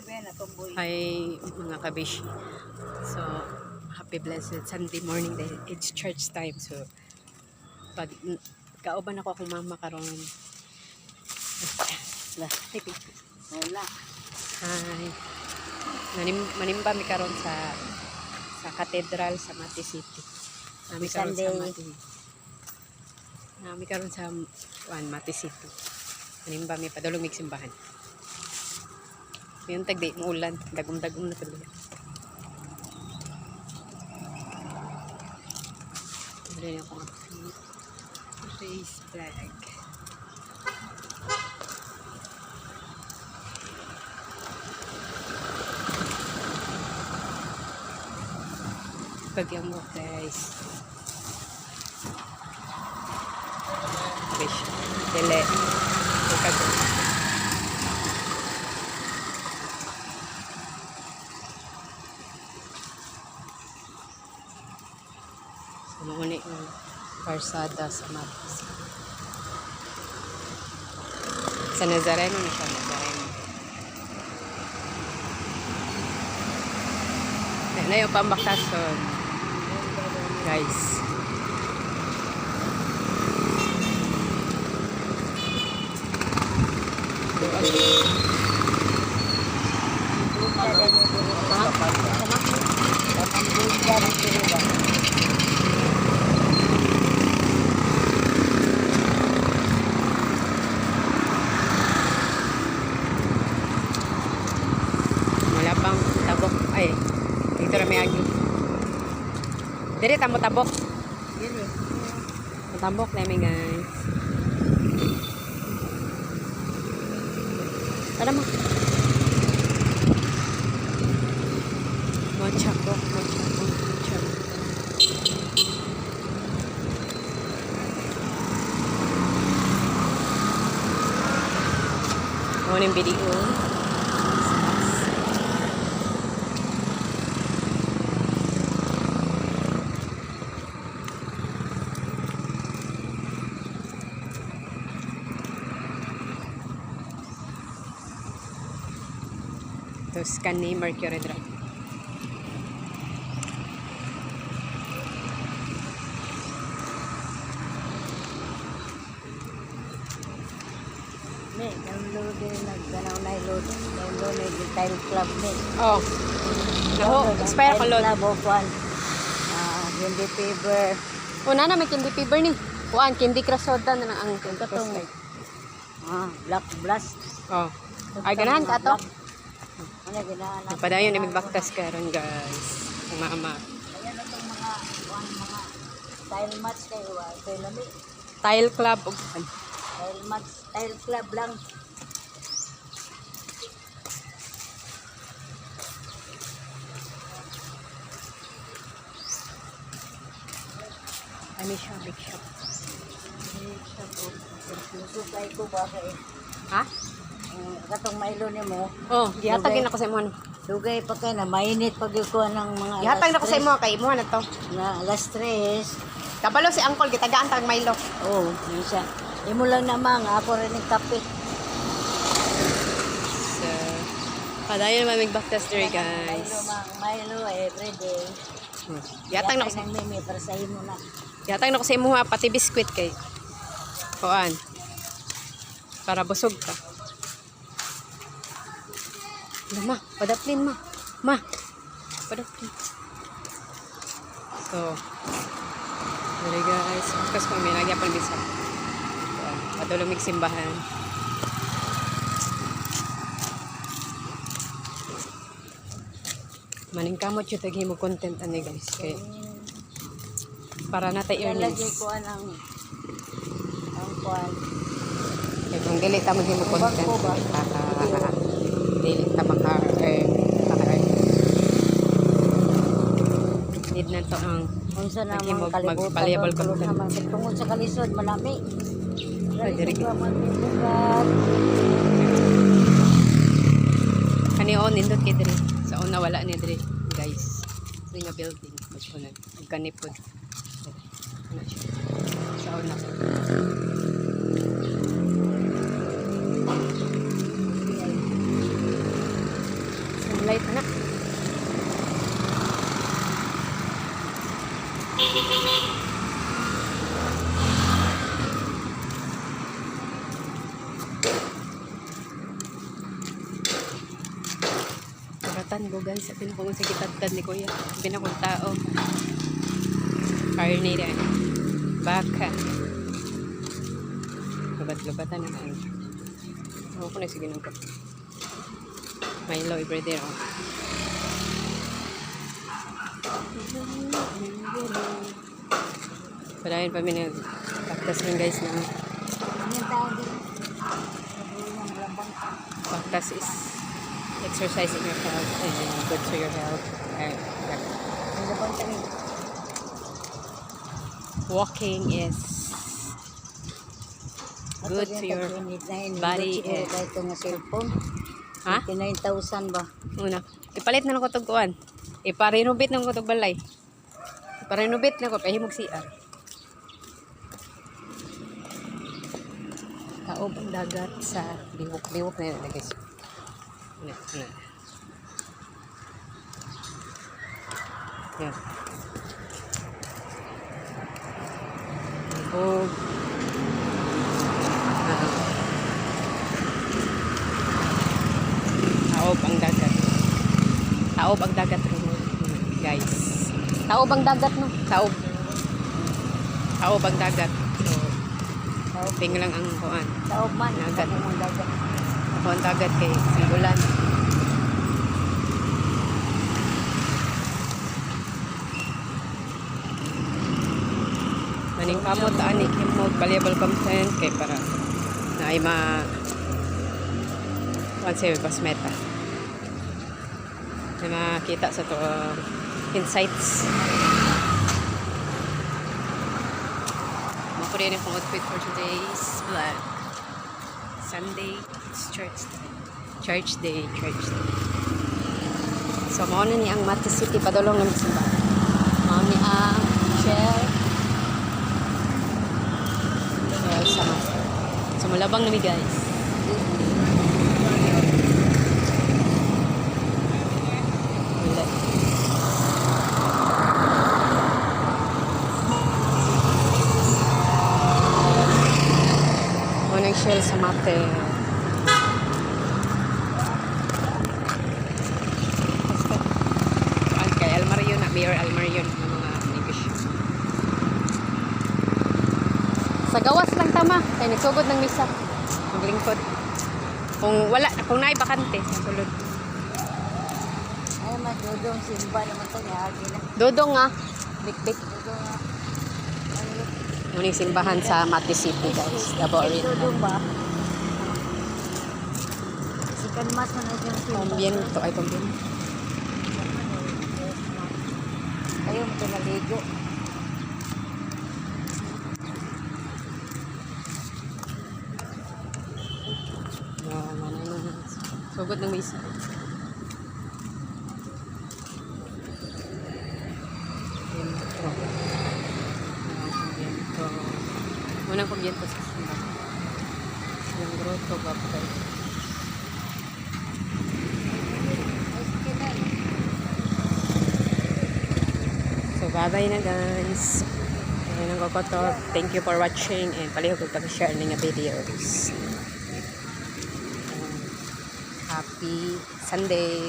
Hi mga kabish. So, happy blessed Sunday morning dahil it's church time. So, pag kauban ako akong mama karon. Wala. Hi. Manimba mi karon sa katedral sa Mati City. Nami karon sa Mati. Nami karon sa Mati City. Manimba mi padulong mig simbahan. Yung tagdi mo ulan, dagom-dagom na tuloy. Dali ako ang face flag. Bagyan mo guys. Fish. Dele. Ikago. Muni yung karsada sa Matis. Sa Nazareno na siya, Nazareno. Yan na yung pambakason. Guys. Malapang tabok. Ay, dito na may agi. Dili, tamo tabok. Tabok na may guys. Tara mo. Mochako. Ano yung video? Tuscany Mercury Drive. Download din, nagganaw na i-load. Download na yung Tile Club ni. Oh. Naho, expire ko load. Tile Club of one. Hindi fever. Una na may candy fever ni. Kuan, candy crush soda na lang ang candy crush. Black Blast. Oh. Ay, ganahan ka to? Ano ginahan? Padayon na magbaktas karon guys. Ang mama. Ayan na itong mga tile match kayo. Ito yung lami. Tile Club. Tile match, Tile Club lang. Ano siya? Big shop. Big shop. Susukay ko ba kayo? Ha? Katong mailo ni mo. Oh, gihatagin ako sa imo. Dugay pa kayo na mainit pag ikuha ng mga Gihatag na ko sa imo kay imo na to. Na alas 3. Kabalo si Uncle gitagaan tag Milo. Oo, yun siya. Imo lang naman, ako rin ng kape. So, padayon naman magbaktas diri guys. Milo everyday. Gihatag na ko sa ng mimi para sa imo na. Gihatag na ko sa imo ha pati biskwit kay. Kuan. Para busog ka. Ma, padaplin ma. Ma. Padaplin. So, dali guys. Bukas ko may nagyapon bisa. Padulong mig simbahan. Maning kamot yung tagi mo content ani guys. Kay para natin earnings. Lagi ko ang kuan. Kaya kung dili ta mo content. Dili ta maka-earn. Need na to ang Unsa na lagi mga kalibutan. mag-valuable content. Tungod sa kalisod, malami. Diri. Kani on nindot kay diri. Sa una wala ni diri, guys. Diri nga building magkunan. Ganipod. Ano siya? Sa una. Light na. Karatan ko guys. Sabi na kung sa kitad ni Kuya. Sabi na kung tao. Karne rin. Baka. Lubat-lubatan naman. Ako ko na sige nung ko. Milo everyday ako. Padayon pa practice rin guys na Yung tao din. Yung lambang. practice is exercising your health and good to your health. Yung lambang tayo. Walking is good to your body and... and Ito nga cellphone. ha? 9,000 ba? Una. Ipalit na ng kutuguan. Iparinubit ng kutug balay. Iparinubit na ko pahimog CR. Kaob ang dagat sa biwok-biwok na yun guys. Una. Yan. Biwok. Taob ang dagat. Taob ang dagat guys. Taob ang dagat no. Taob. Taob ang dagat. So, taobing lang ang kuan. Taob man. Dagat. Ang dagat. Ako ang dagat kay Simbulan. Maning kamot ani kimog valuable content kay para na ay ma once pas meta na makita sa to insights. Mapuri na kong outfit for today's vlog. Sunday, it's church day. So mao na ni ang Mati City padulong na magsimba. Mao ni ang shell sama. So malabang nami guys. Unang shell sa mate. Kay Almario na, Mayor Almario ng mga negosyo. Sa gawas lang tama, kay nagsugod ng misa. Maglingkod. Kung naay bakante, sulod. Ay, madudong simba naman ito. Nihagi na. Dodong nga, bik-bik. Dudong nga. Muning simbahan sa Mati City guys. Davao rin. Dudong ba? Sikan mas na na yung simba. Kumbiento, ay kumbiento. Kayo mo ito naligo. Sugod ng misa. Unang kumbiento sa simbahan. Yung grotto baptay. So bye-bye na guys. Ayun ang kokoto. Thank you for watching and palihog ko pag-share ng videos. Happy Sunday.